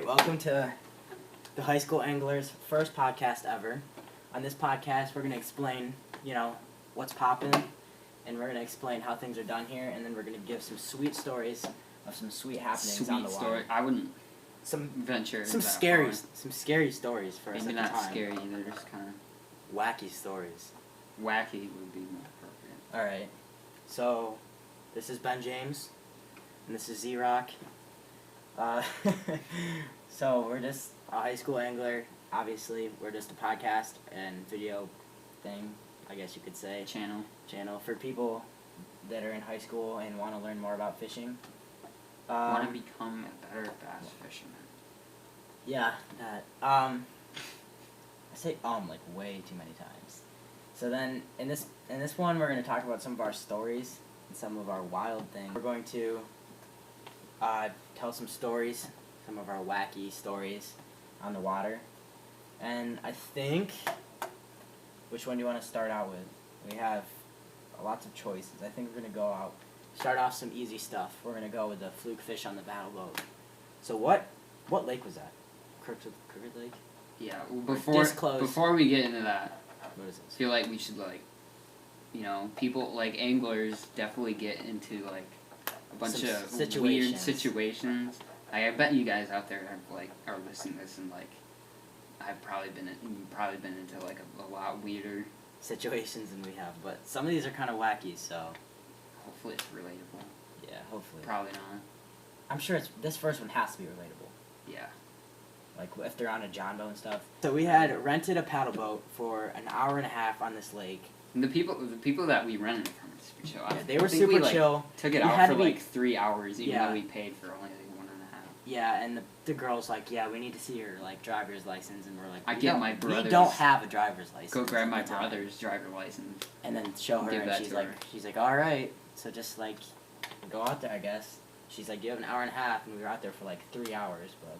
Alright, welcome to the High School Anglers' first podcast ever. On this podcast, we're going to explain, what's poppin', and we're going to explain how things are done here, and then we're going to give some sweet stories of some sweet happenings on the water. I wouldn't some venture some that scary far. some scary stories for us Maybe at the not time. scary either, just kind of Wacky stories. wacky would be more appropriate. Alright, so this is Ben James, and this is Z-Rock. So we're just a high school angler. Obviously, we're just a podcast and video thing, I guess you could say. Channel for people that are in high school and want to learn more about fishing. Want to become a better bass fisherman. Yeah, that. I say like way too many times. So then in this one, we're going to talk about some of our stories and some of our wild things. We're going to tell some stories, some of our wacky stories on the water. And I think, which one do you want to start out with? We have lots of choices. I think we're going to start off some easy stuff. We're going to go with the fluke fish on the battle boat. So what lake was that? Crooked Lake? Yeah, well, before we get into that, What is this? I feel like we should people anglers definitely get into a bunch Some of situations. weird situations. I bet you guys out there are listening to this and you've probably been into a lot weirder. Situations than we have, but some of these are kind of wacky, so Hopefully it's relatable. yeah, hopefully. Probably not. I'm sure this first one has to be relatable. Yeah. Like if they're on a John boat and stuff. So we had rented a paddle boat for an hour and a half on this lake. And the people that we rented from were super chill. Yeah, they were super chill. Took it We out had for to be- 3 hours, even Yeah. though we paid for only 1.5. Yeah, and the girl's like, yeah, we need to see your driver's license, and we're like, I get my brother's. We don't have a driver's license. Go grab at my the time. brother's driver license. And then show her, Give and that she's to like, her. all right. So just go out there, I guess. She's like, you have an hour and a half, and we were out there for 3 hours, but.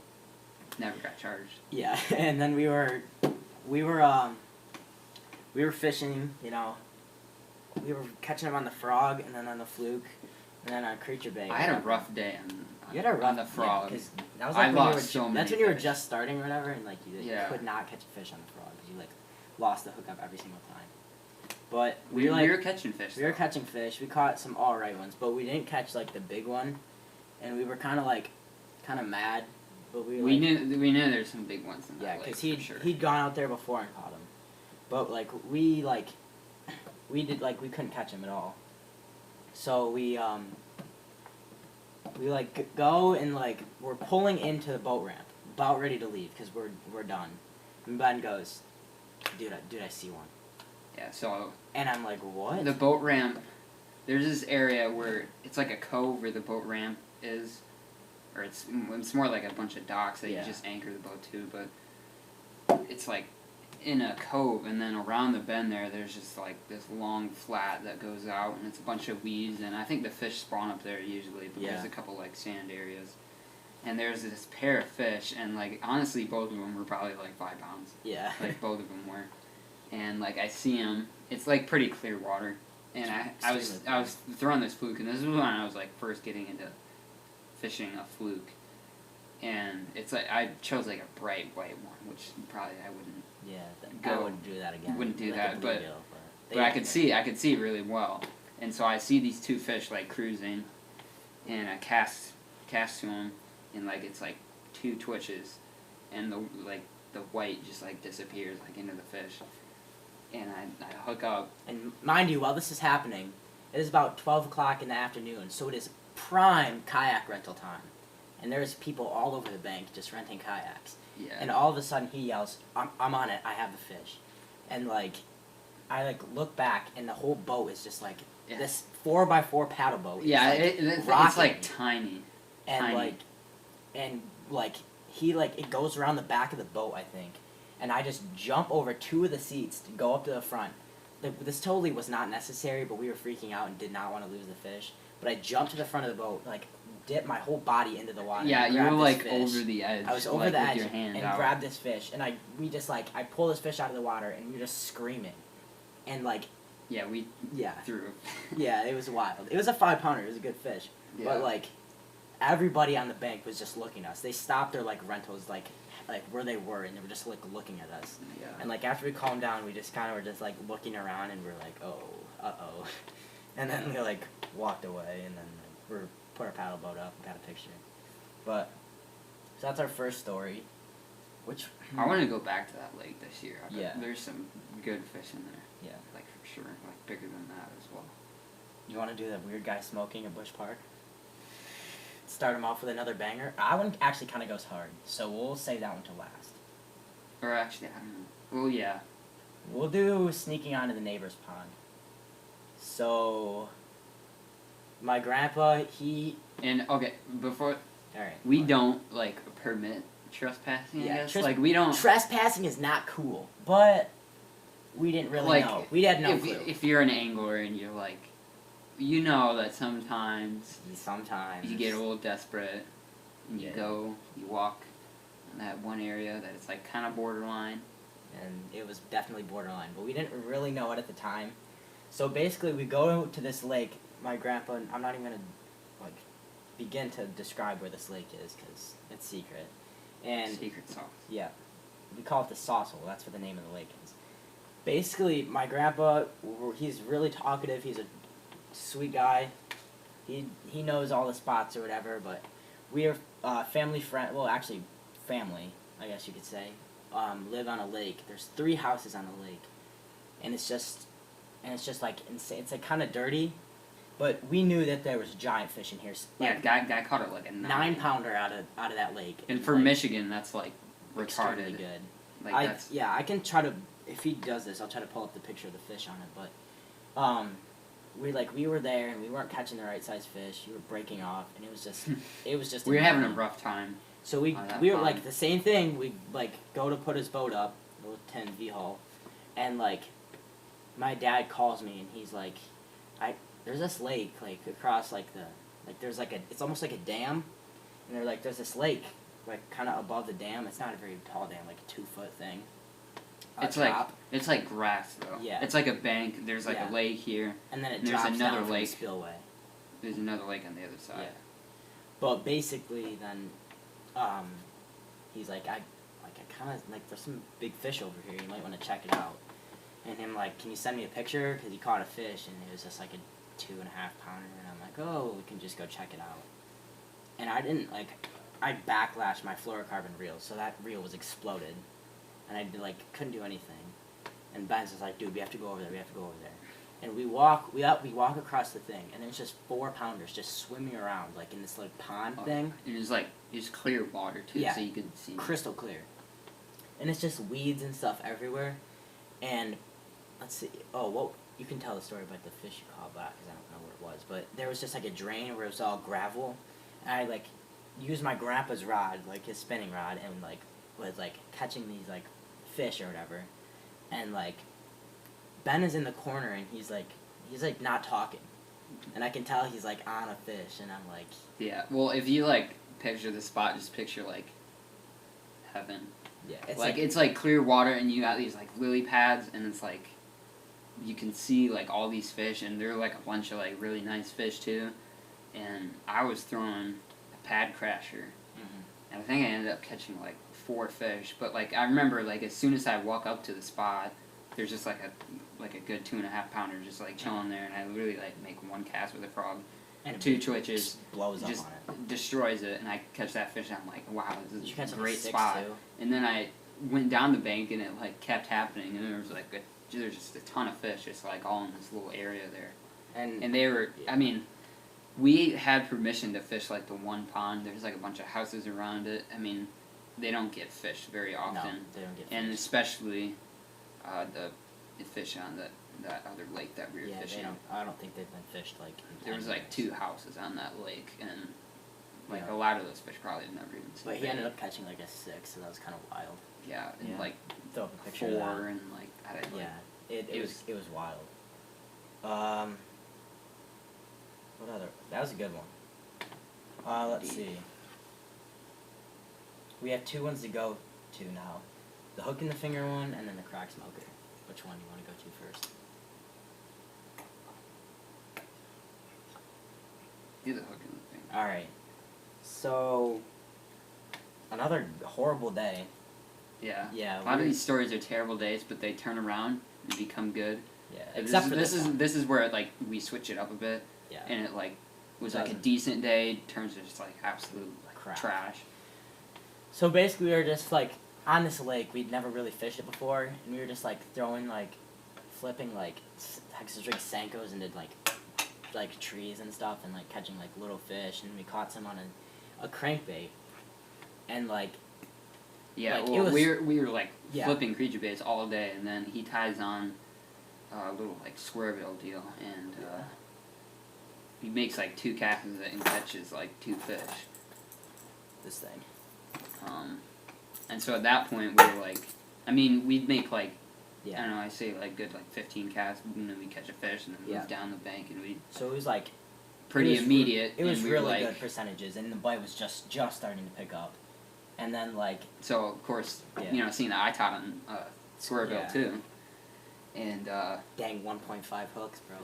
Never got charged. Yeah, and then we were fishing, we were catching them on the frog and then on the fluke and then on creature bait. I had a rough day on the frog. Yeah, 'cause that was I when lost so many that's when you were fish. just starting or whatever, and you Yeah. could not catch a fish on the frog because you lost the hookup every single time. But we were catching fish. We were catching fish. We caught some alright ones, but we didn't catch the big one, and we were kind of mad. But we knew there's some big ones in that yeah, lake, because for sure. he'd gone out there before and caught them, but we couldn't catch him at all. So we go and we're pulling into the boat ramp, about ready to leave because we're done. And Ben goes, dude, I see one. Yeah, so And I'm like, what? the boat ramp. There's this area where it's like a cove where the boat ramp is. Or it's more like a bunch of docks that Yeah. you just anchor the boat to, but it's in a cove, and then around the bend there's just this long flat that goes out, and it's a bunch of weeds, and I think the fish spawn up there usually, but there's Yeah. a couple sand areas, and there's this pair of fish, and honestly both of them were probably 5 pounds. Yeah. Both of them were, and I see them. It's pretty clear water, and I was throwing this fluke, and this was when I was first getting into fishing a fluke, and it's I chose a bright white one, which probably I wouldn't. Yeah, I wouldn't do that again. Wouldn't do Like that, a but bluegill, but I could see really well, and so I see these two fish cruising, and I cast to them, and it's 2 twitches, and the white just disappears into the fish, and I hook up. And mind you, while this is happening, it is about 12 o'clock in the afternoon, so it is prime kayak rental time. And there's people all over the bank just renting kayaks. Yeah. And all of a sudden he yells, I'm on it, I have the fish. And I look back and the whole boat is just Yeah. this 4x4 paddle boat. Yeah, It's it's tiny. And tiny. It goes around the back of the boat, I think. And I just jump over 2 of the seats to go up to the front. This totally was not necessary, but we were freaking out and did not want to lose the fish. But I jumped to the front of the boat, dipped my whole body into the water. Yeah, and you were grabbed this fish. over the edge. I was over the edge with your hand and out. grabbed this fish, and I pull this fish out of the water, and we were just screaming, and Yeah, we yeah, threw. yeah, it was wild. It was a 5-pounder. It was a good fish, Yeah. but everybody on the bank was just looking at us. They stopped their like rentals like where they were, and they were just like looking at us. Yeah. And like after we calmed down, we just kind of were just like looking around, and we're like, oh, uh-oh. And then we like walked away, and then like, we put our paddle boat up and got a picture. But so that's our first story. Which I want to go back to that lake this year. Yeah. There's some good fish in there. Yeah. Like for sure, like bigger than that as well. You want to do that weird guy smoking at Bush Park? Start him off with another banger. That one actually kind of goes hard, so we'll save that one to last. Or actually, I don't know. Well, yeah. We'll do sneaking onto the neighbor's pond. So, my grandpa, he... And, okay, before... Alright. We don't, like, permit trespassing, I guess. Like, we don't... Trespassing is not cool, but we didn't really know. We had no clue. If you're an angler and you're, like... You know that sometimes you get a little desperate, and you walk in that one area that it's like kind of borderline. And it was definitely borderline, but we didn't really know it at the time. So basically, we go to this lake. My grandpa, I'm not even gonna like begin to describe where this lake is because it's secret. And secret sauce. Yeah, we call it the sauce hole. That's what the name of the lake is. Basically, my grandpa, he's really talkative. He's a sweet guy. He knows all the spots or whatever, but we are family, I guess you could say, live on a lake. There's 3 houses on the lake, and it's just like insane. It's like kind of dirty, but we knew that there was giant fish in here. Like, yeah, guy caught it like a 9-pounder out of that lake. And for Michigan, that's like retarded. Retarded. Good. Like I can try to, if he does this, I'll try to pull up the picture of the fish on it, but we were there and we weren't catching the right size fish. You were breaking off, and it was just. We were having a rough time. So we were like the same thing. We like go to put his boat up, little 10 V-hull, and like my dad calls me and he's like, there's this lake like across there's like it's almost like a dam, and there's this lake like kind of above the dam. It's not a very tall dam, like a 2-foot thing. It's like grass though. Yeah. It's like a bank. There's like a lake here. And then there's another down lake. From the spillway. There's another lake on the other side. Yeah. But basically, then, he's like, I kind of like there's some big fish over here. You might want to check it out. And him like, can you send me a picture? Because he caught a fish and it was just like a 2.5-pounder. And I'm like, oh, we can just go check it out. And I didn't I backlashed my fluorocarbon reel, so that reel was exploded. And I couldn't do anything. And Ben's just like, dude, we have to go over there. And we walk across the thing, and there's just 4-pounders just swimming around like in this like pond thing. And it's clear water too, so you can see crystal clear. And it's just weeds and stuff everywhere. And let's see. Oh, well, you can tell the story about the fish you caught back because I don't know where it was. But there was just like a drain where it was all gravel, and I used my grandpa's rod, like his spinning rod, and was catching these fish or whatever, and Ben is in the corner and he's not talking, and I can tell he's on a fish, and I'm like, yeah. Well, if you picture the spot, just picture heaven. Yeah, it's clear water, and you got these lily pads, and it's you can see all these fish, and they're a bunch of really nice fish too. And I was throwing a pad crasher, and I think I ended up catching 4 fish. But I remember as soon as I walk up to the spot, there's just a good 2.5-pounder just chilling there, and I literally make one cast with a frog, and 2 twitches, blows just up on it, destroys it, and I catch that fish, and I'm like, wow, this is a great 6 spot. too? And then I went down the bank, and it kept happening, and there was there's just a ton of fish just all in this little area there, and they were, I mean, we had permission to fish the one pond. There's a bunch of houses around it. I mean, they don't get fished very often. No, they don't get fished. And especially the fish on that other lake that we were fishing. I don't think they've been fished in there was 10 2 years. houses on that lake, and a lot of those fish probably have never even seen. But he ended up catching a 6, so that was kind of wild. Yeah, and throw up a picture 4, of that. and I didn't, it was wild. What other? That was a good one. Let's see. We have 2 ones to go to now. The hook and the finger one, and then the crack smoker. Which one do you want to go to first? Do the hook and the finger. Alright. So, another horrible day. Yeah. Yeah. A lot of these stories are terrible days, but they turn around and become good. Yeah. And Except for this one. This is where like we switch it up a bit. Yeah. And it like was like a Doesn't. decent day turns to just like absolute like Crap. trash. So basically, we were just like on this lake. We'd never really fished it before, and we were just like throwing like, flipping like extra Senkos into like trees and stuff, and like catching like little fish, and we caught some on a crankbait, and like. Yeah, Like, well, it was, we were like yeah. flipping creature baits all day, and then he ties on a little like squarebill deal, and he makes like 2 casts and catches like 2 fish. This thing. And so at that point we were like, I mean, we'd make like, Yeah. I don't know, I say like good like 15 casts, and then we catch a fish, and then move down the bank, and we So it was like. pretty immediate. It was and we really were like, good percentages, and the bite was just starting to pick up, and then like. So of course, Yeah. you know, seeing that I taught on squarebill Yeah. too, and Dang, 1.5 hooks, bro.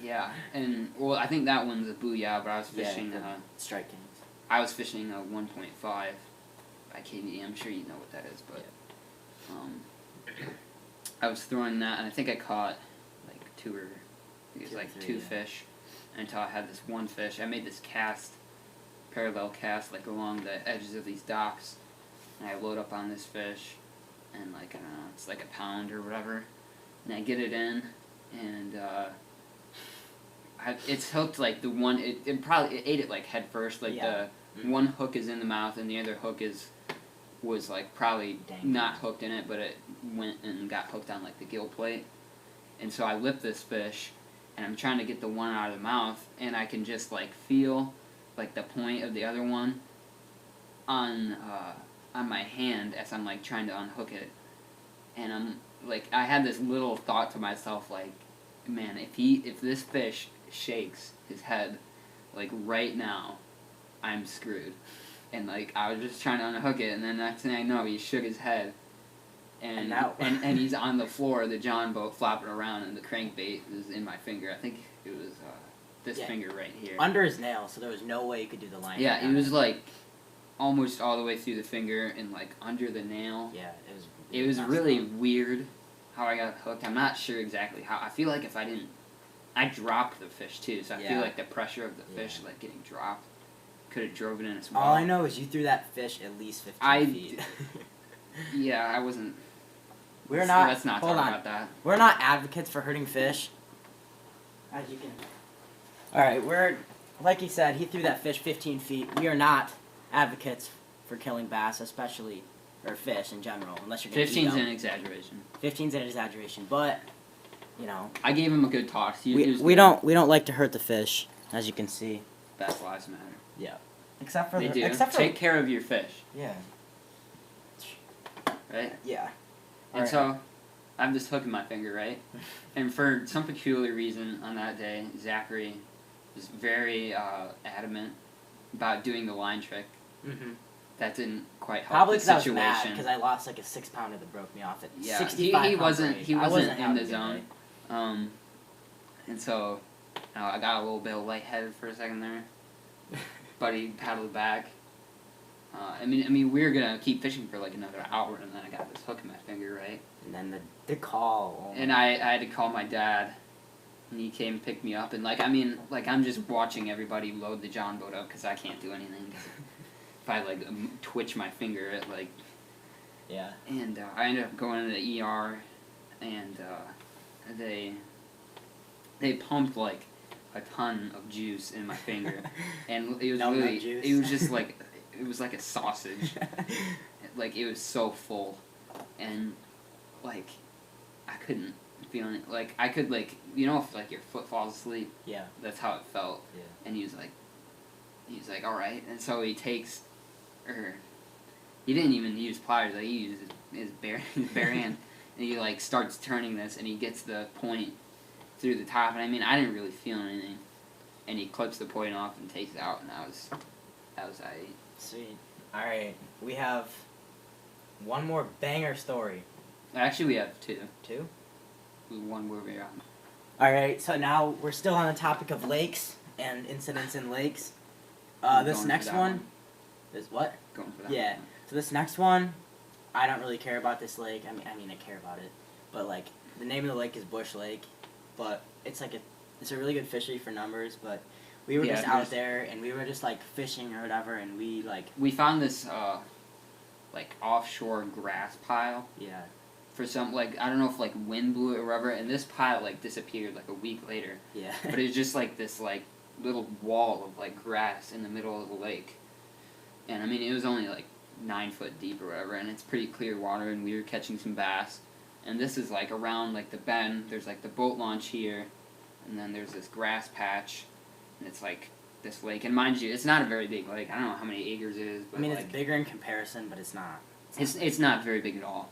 yeah, and well, I think that one's a booyah, but I was fishing. Yeah, Strike Kings. I was fishing a 1.5 by KD. I'm sure you know what that is, but I was throwing that, and I think I caught like 2 or it was like 2 fish until I had this one fish. I made this cast, parallel cast, like along the edges of these docks, and I load up on this fish, and like I don't know, it's like a pound or whatever, and I get it in, and it's hooked like the one. It ate it like head first, like the one hook is in the mouth, and the other hook was like probably not hooked in it, but it went and got hooked on like the gill plate, and so I lip this fish, and I'm trying to get the one out of the mouth, and I can just like feel like the point of the other one on my hand as I'm like trying to unhook it, and I'm like, I had this little thought to myself like, man, if this fish shakes his head like right now, I'm screwed. And like I was just trying to unhook it, and then next thing I know, he shook his head, and and he's on the floor of the John boat flopping around, and the crankbait is in my finger. I think it was this finger right here. Under his nail, so there was no way you could do the line. Yeah, it was like almost all the way through the finger and like under the nail. Yeah, it was really weird how I got hooked. I'm not sure exactly how. I feel like if I didn't, I dropped the fish too, so I feel like the pressure of the fish like getting dropped could have drove it in as well. All I know is you threw that fish at least 15 feet. Yeah, I wasn't. Let's not talk about that. We're not advocates for hurting fish. As you can. Alright, we're, like he said, he threw that fish 15 feet. We are not advocates for killing bass, especially, or fish in general, unless you're going to eat them. 15's an exaggeration. 15's an exaggeration, but, you know. I gave him a good toss. We don't like to hurt the fish, as you can see. Best lives matter. Yeah. Except for Take care of your fish. Yeah. Right? Yeah. And so, I have this hook in my finger, right? And for some peculiar reason on that day, Zachary was very adamant about doing the line trick. Mm-hmm. That didn't quite help Probably the because I was situation. mad because I lost like a 6-pounder that broke me off at 65 he wasn't in the zone. And so, I got a little bit lightheaded for a second there. But he paddled back. I mean, we were gonna keep fishing for like another hour, and then I got this hook in my finger, right? And then the call. And I had to call my dad, and he came and picked me up, and I'm just watching everybody load the John boat up because I can't do anything. If I like twitch my finger, it like. Yeah. And I ended up going to the ER, and they pumped like a ton of juice in my finger, and it was it was just like. It was like a sausage. Like, it was so full. And, like, I couldn't feel it. Like, I could, like, you know if, like, your foot falls asleep? Yeah. That's how it felt. Yeah. And he was like, alright. And so he didn't even use pliers. Like, he used his bare hand. And he, like, starts turning this, and he gets the point through the top. And, I mean, I didn't really feel anything. And he clips the point off and takes it out, and that was aight. Sweet. Alright, we have one more banger story. Actually, we have 2. 2? One where we're on. Alright, so now we're still on the topic of lakes and incidents in lakes. This next one This what? Going for that. Yeah. So this next one, I don't really care about this lake. I mean, I care about it, but like the name of the lake is Bush Lake, but it's like it's a really good fishery for numbers. But we were just out there and we were just like fishing or whatever, and we found this like offshore grass pile. Yeah. For some, like, I don't know if like wind blew it or whatever, and this pile like disappeared like a week later. Yeah. But it's just like this like little wall of like grass in the middle of the lake. And I mean, it was only like 9 foot deep or whatever, and it's pretty clear water, and we were catching some bass. And this is like around like the bend, there's like the boat launch here, and then there's this grass patch, and it's like this lake. And mind you, it's not a very big lake. I don't know how many acres it is. But I mean, like, it's bigger in comparison, but it's not. It's not very big at all,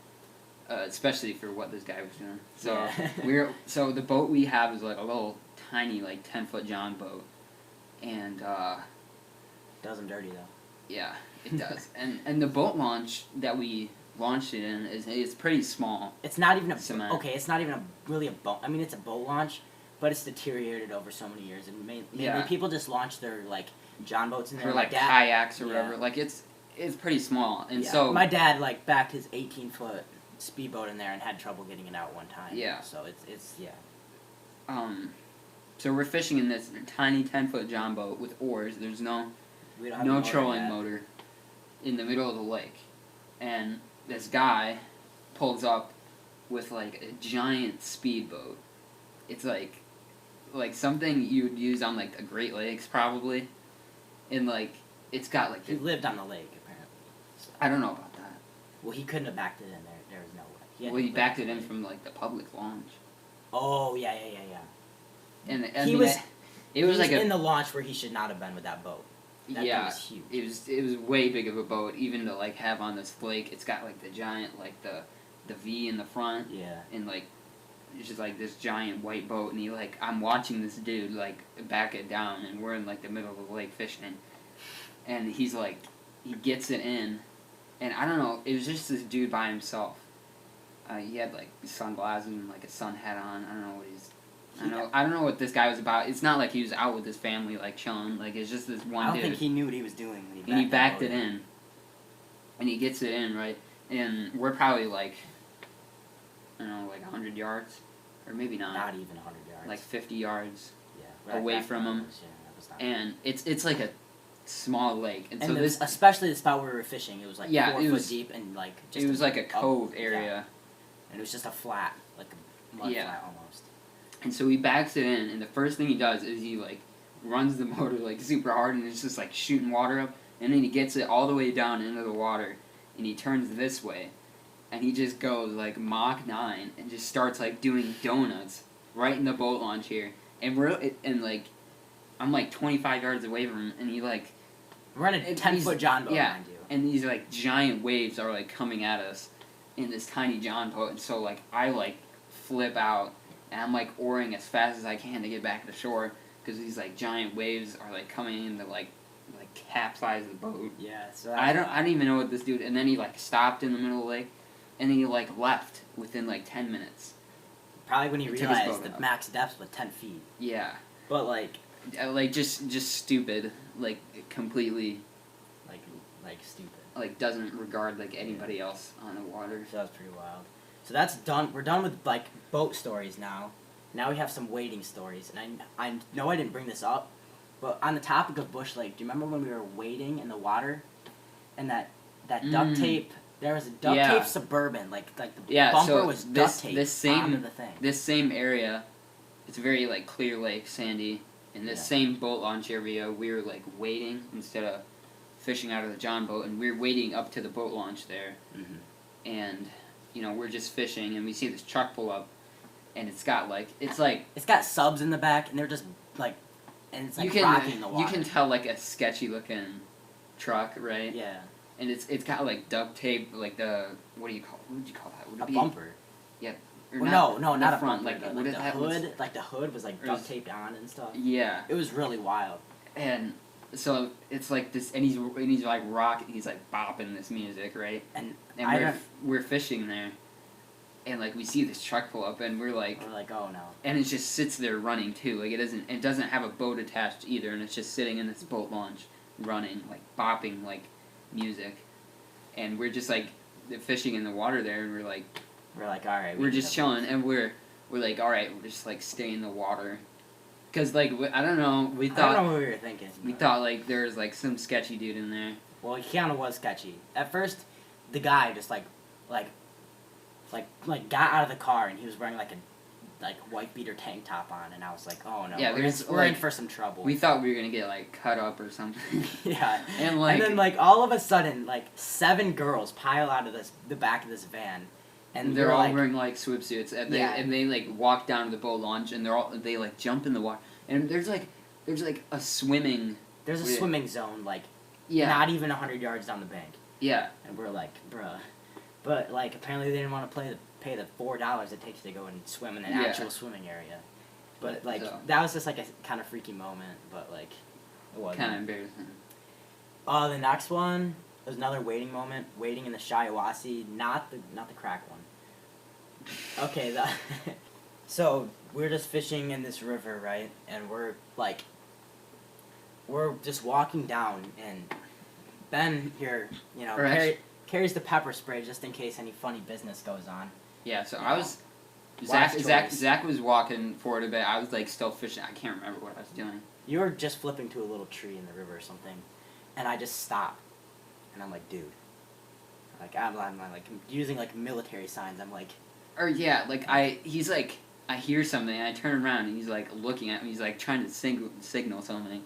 especially for what this guy was doing. So yeah. so the boat we have is like a little tiny like 10-foot John boat, and does them dirty though. Yeah, it does. and the boat launch that we launched it in is pretty small. It's not even cement. Okay. It's not even really a boat. I mean, it's a boat launch, but it's deteriorated over so many years, and maybe people just launch their like John boats in there, or like kayaks or whatever. Like it's pretty small, and so my dad like backed his 18-foot speedboat in there and had trouble getting it out one time. Yeah. So it's. So we're fishing in this tiny 10-foot John boat with oars. There's no trolling motor in the middle of the lake, and this guy pulls up with like a giant speedboat. It's like something you'd use on like the Great Lakes probably, and like it's got like he lived on the lake apparently. So. I don't know about that. Well, he couldn't have backed it in there. There was no way. He backed it in from like the public launch. Oh yeah. And It was like in the launch where he should not have been with that boat. That thing was huge. It was way big of a boat, even to like have on this lake. It's got like the giant like the V in the front. Yeah. And like it's just like this giant white boat, and I'm watching this dude like back it down, and we're in like the middle of the lake fishing, and he gets it in, and I don't know, it was just this dude by himself. He had like sunglasses and like a sun hat on. I don't know what I don't know what this guy was about. It's not like he was out with his family, like, chilling. Like, it's just this one dude. I don't think he knew what he was doing when he backed it in. And he gets it in, right? And we're probably, like, I don't know, like 100 yards? Or maybe not. Not even 100 yards. Like 50 yards right away from him. And it's like a small lake. And so especially the spot where we were fishing, it was like 4 foot deep and, like, just it was like a cove area. Yeah. And it was just a flat, like a mud flat almost. And so he backs it in, and the first thing he does is he, like, runs the motor, like, super hard, and it's just, like, shooting water up, and then he gets it all the way down into the water, and he turns this way, and he just goes, like, Mach 9, and just starts, like, doing donuts right in the boat launch here, and I'm, like, 25 yards away from him, and he, like... We're running a 10-foot John boat, mind you. And these, like, giant waves are, like, coming at us in this tiny John boat, and so, like, I, like, flip out, and I'm, like, oaring as fast as I can to get back to shore, because these, like, giant waves are, like, coming in to, like capsize the boat. Yeah, so I don't even know what this dude... And then he, like, stopped in the middle of the lake, and then he, like, left within, like, 10 minutes. Probably when he realized the max depth was 10 feet. Yeah. But, like... Like, just stupid. Like, completely... Like, stupid. Like, doesn't regard, like, anybody else on the water. So that's pretty wild. So that's done. We're done with, like, boat stories now. Now we have some wading stories. And I know I didn't bring this up, but on the topic of Bush Lake, do you remember when we were wading in the water? And that duct tape... There was a duct tape Suburban. Like the bumper was duct tape onto the thing. This same area, it's very, like, clear lake, sandy. In this same boat launch area, we were, like, wading instead of fishing out of the John boat. And we were wading up to the boat launch there. Mm-hmm. And... You know, we're just fishing, and we see this truck pull up, and it's got, like... It's got subs in the back, and they're just, like... And it's, like, rocking the water. You can tell, like, a sketchy-looking truck, right? Yeah. And it's got, like, duct tape, like the... What would you call that? Would it a be, bumper. Yeah. Or not a front. Bumper. Like the hood. Like, the hood was, like, duct taped on and stuff. Yeah. It was really wild. And... So it's like this, and he's like rocking, he's like bopping this music, right? And we're fishing there, and like we see this truck pull up, and we're like, oh no! And it just sits there running too, like it doesn't have a boat attached either, and it's just sitting in this boat launch, running, like bopping, like music, and we're just like fishing in the water there, and we're like all right. we're just chilling, and we're like, all right, we're just like stay in the water, cause like I don't know, we thought I don't know what we were thinking. we thought like there was like some sketchy dude in there. Well, he kind of was sketchy. At first, the guy just like got out of the car and he was wearing like a white beater tank top on, and I was like, oh no, Yeah, we're in for some trouble. We thought we were gonna get like cut up or something. Yeah, and then like all of a sudden like 7 girls pile out of the back of this van, and they're all like, wearing like swimsuits, and they like walk down to the boat launch, and they like jump in the water, and there's like a swimming. There's a swimming zone like yeah, not even 100 yards down the bank. Yeah, and we're like, bruh, but like apparently they didn't want to pay the $4 it takes to go and swim in an actual swimming area. But like that was just like a kind of freaky moment, but like it wasn't. Kind of embarrassing. The next one was another waiting moment, waiting in the Shiawassee, not the crack one. Okay, so we're just fishing in this river, right? And we're just walking down, and Ben here, carries the pepper spray just in case any funny business goes on. Yeah, so I was Zach was walking forward a bit. I was like still fishing. I can't remember what I was doing. You were just flipping to a little tree in the river or something, and I just stopped, and I'm like, dude, like I'm like using like military signs. I'm like, or yeah, like I hear something, and I turn around, and he's like looking at me. He's like trying to signal something.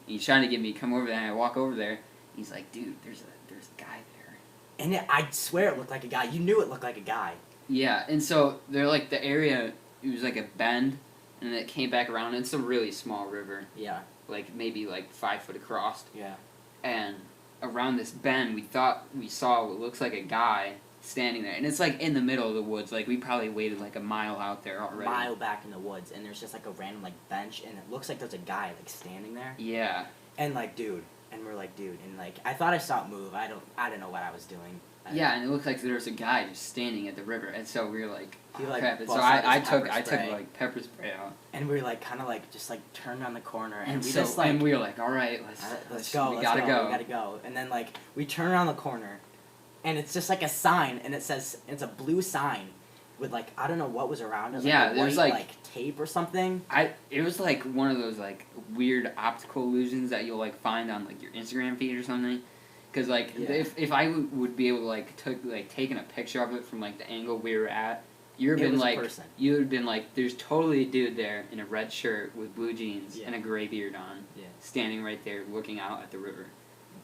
He's trying to get me to come over there, and I walk over there. He's like, dude, there's a guy there. And I swear it looked like a guy. You knew it looked like a guy. Yeah, and so they're like the area. It was like a bend, and then it came back around. It's a really small river. Yeah. Like maybe like 5 foot across. Yeah. And around this bend, we thought we saw what looks like a guy standing there, and it's like in the middle of the woods. Like we probably waited like a mile out there already. A mile back in the woods, and there's just like a random like bench, and it looks like there's a guy like standing there. Yeah. And like, dude, and we're like, dude, and like I thought I saw it move. I didn't know what I was doing. Yeah, and it looked like there was a guy just standing at the river, and so we were like, oh, crap. And so I took like pepper spray out. And we were like kind of like just like turned on the corner, and we were like, all right, let's go. We gotta go. And then like we turn around the corner, and it's just like a sign, and it says it's a blue sign with like I don't know what was around it. Yeah, like there's white, like tape or something. It was like one of those like weird optical illusions that you'll like find on like your Instagram feed or something. Because like if I would be able to like taken a picture of it from like the angle we were at, you would have been like there's totally a dude there in a red shirt with blue jeans and a gray beard on, standing right there looking out at the river,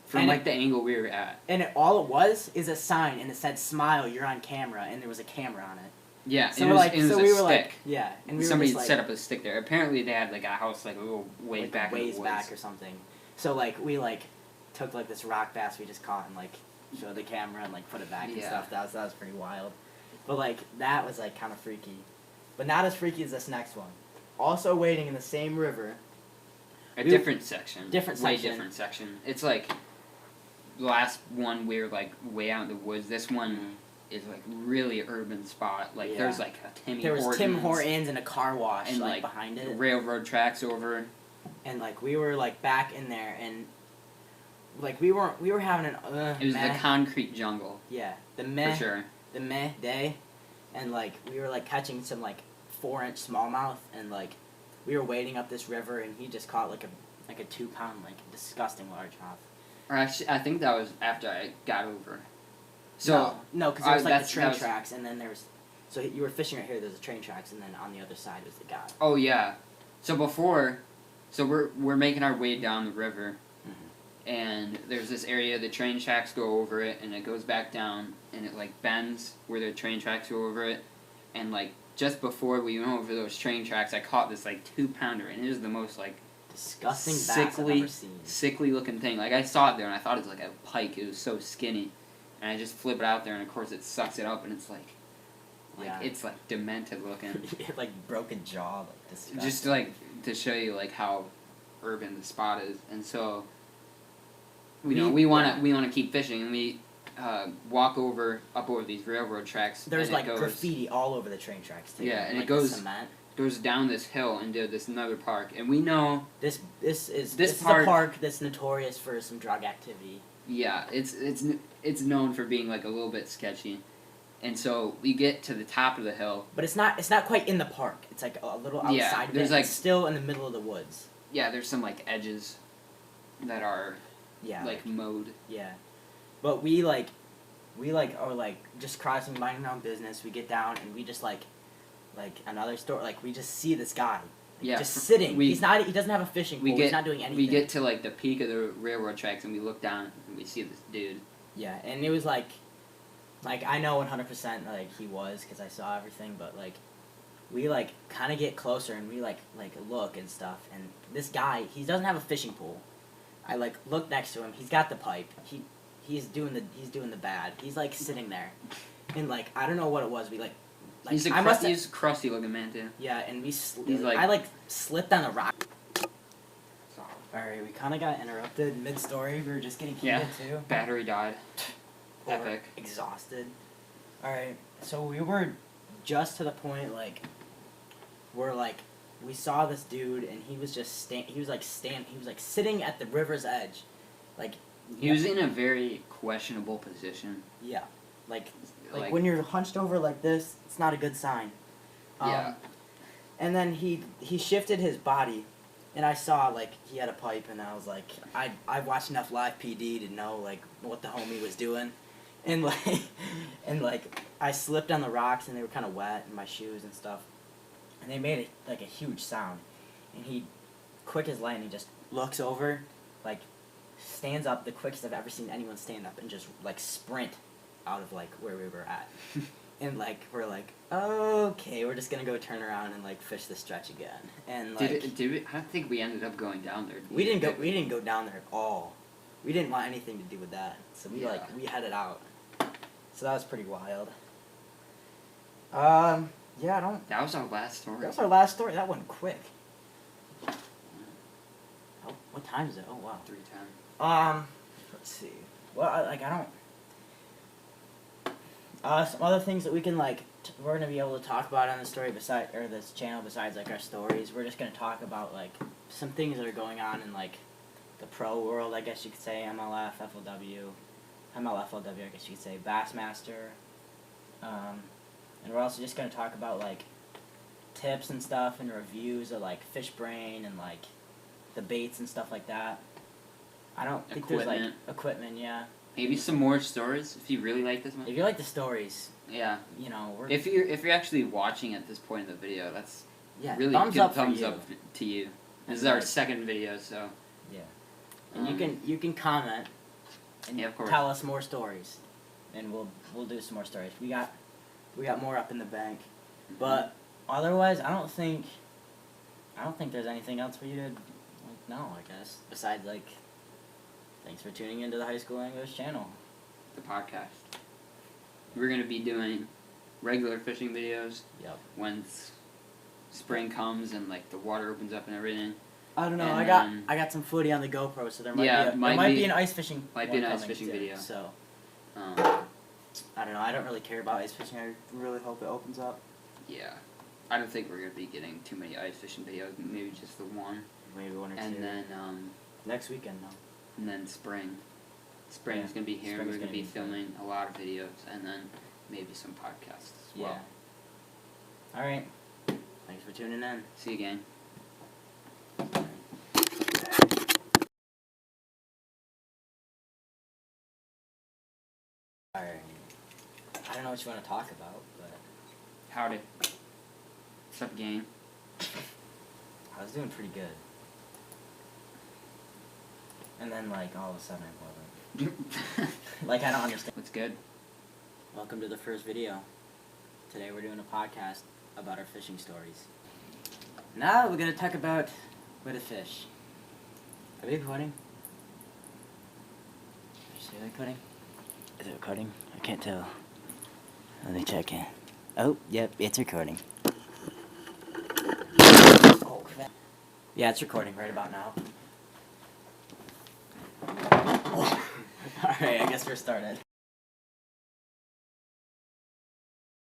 from like the angle we were at. And all it was is a sign, and it said "Smile, you're on camera," and there was a camera on it. Yeah, so it was a stick. Like, yeah, and we somebody were just, set up a stick there. Apparently, they had like a house like a little ways back in the woods. Back or something. So like we like took like this rock bass we just caught and like showed the camera and like put it back and stuff. That was pretty wild. But like that was like kind of freaky, but not as freaky as this next one. Also waiting in the same river. Different section. Way different section. It's like the last one we were like way out in the woods. This one is like really urban spot. Like there's like a Tim Hortons and a car wash and like behind it. Railroad tracks over. And like we were like back in there and like we were having an it was the concrete jungle. Yeah, for sure. The meh day, and like we were like catching some like 4-inch smallmouth, and like we were wading up this river, and he just caught like a 2-pound like disgusting largemouth. Or actually, I think that was after I got over. So no, because there was like the train tracks, and then there's so you were fishing right here. There's the train tracks, and then on the other side was the guy. Oh yeah, so we're making our way down the river. And there's this area, the train tracks go over it, and it goes back down, and it, like, bends where the train tracks go over it. And, like, just before we went over those train tracks, I caught this, like, 2-pounder, and it was the most, like... disgusting bass I've ever seen. Sickly-looking thing. Like, I saw it there, and I thought it was, like, a pike. It was so skinny. And I just flip it out there, and, of course, it sucks it up, and it's, like it's, like, demented-looking. like, broken jaw, like, disgusting. Just, like, to show you, like, how urban the spot is. And so... We want to keep fishing, and we walk up over these railroad tracks. There's like graffiti all over the train tracks too. Yeah, and like it goes down this hill into this another park, and we know this is the park that's notorious for some drug activity. Yeah, it's known for being like a little bit sketchy, and so we get to the top of the hill. But it's not quite in the park. It's like a little outside Yeah, of it. there's like It's still in the middle of the woods. Yeah, there's some like edges that are like mowed. Yeah, but we are like just crossing, minding our own business. We get down and we just like another store. Like we just see this guy. Yeah, just sitting. He doesn't have a fishing pole. He's not doing anything. We get to like the peak of the railroad tracks and we look down and we see this dude. Yeah, and it was like I know 100% like he was because I saw everything, but like we like kind of get closer and we like look and stuff, and this guy, he doesn't have a fishing pole. I like look next to him. He's got the pipe. He's doing the bad. He's like sitting there, and like I don't know what it was. We like he's a crusty looking man too. Yeah, and like, I like slipped on the rock. Alright, we kind of got interrupted mid-story. We were just getting heated too. Battery died. Epic. Exhausted. Alright, so we were just to the point, like, where, like, we saw this dude, and he was just he was sitting at the river's edge. Like, he was in a very questionable position. Yeah. Like when you're hunched over like this, it's not a good sign. Yeah. And then he shifted his body, and I saw, like, he had a pipe, and I was like, I watched enough live PD to know, like, what the homie was doing. And, like, I slipped on the rocks, and they were kind of wet in my shoes and stuff. And they made, a huge sound. And he, quick as lightning, just looks over, like, stands up, the quickest I've ever seen anyone stand up, and just, like, sprint out of, like, where we were at. And, like, we're like, okay, we're just gonna go turn around and, like, fish the stretch again. And, like... Did we? I don't think we ended up going down there. We didn't go down there at all. We didn't want anything to do with that. So we headed out. So that was pretty wild. Yeah, I don't... That was our last story. That was our last story. That went quick. Oh, what time is it? Oh, wow. 3:10. Let's see. Well, I don't... some other things that we can, like, we're going to be able to talk about on the story this channel besides, like, our stories. We're just going to talk about, like, some things that are going on in, like, the pro world, I guess you could say, MLF, MLFLW, I guess you could say, Bassmaster. And we're also just going to talk about, like, tips and stuff and reviews of, like, Fish Brain and, like, the baits and stuff like that. I don't think there's, like, equipment, yeah. Maybe some more stories if you really like this one. If you like the stories, yeah, you know, if you're actually watching at this point in the video, that's really thumbs good up thumbs up to you. This is our second video, so yeah. And you can comment and of course. Tell us more stories, and we'll do some more stories. We got more up in the bank, but otherwise, I don't think there's anything else for you to know. I guess besides like. Thanks for tuning into the High School English channel. The podcast. We're going to be doing regular fishing videos. Yep. Once spring comes and like the water opens up and everything. I don't know. And I got some footy on the GoPro, so there might be an ice fishing. Might be an ice fishing video. So. I don't know. I don't really care about ice fishing. I really hope it opens up. Yeah. I don't think we're going to be getting too many ice fishing videos. Maybe just the one. Maybe one or two. And then next weekend though. And then spring. Spring's going to be here, and we're going to be filming a lot of videos, and then maybe some podcasts as well. Yeah. Alright. Thanks for tuning in. See you again. Alright. I don't know what you want to talk about, but... Howdy. What's up, gang? I was doing pretty good. And then, like, all of a sudden I wasn't. Like, I don't understand. What's good? Welcome to the first video. Today we're doing a podcast about our fishing stories. Now we're going to talk about where to fish. Are we recording? Is it recording? Is it recording? I can't tell. Let me check in. Oh, yep, it's recording. Oh, crap. Yeah, it's recording right about now. Alright, I guess we're started.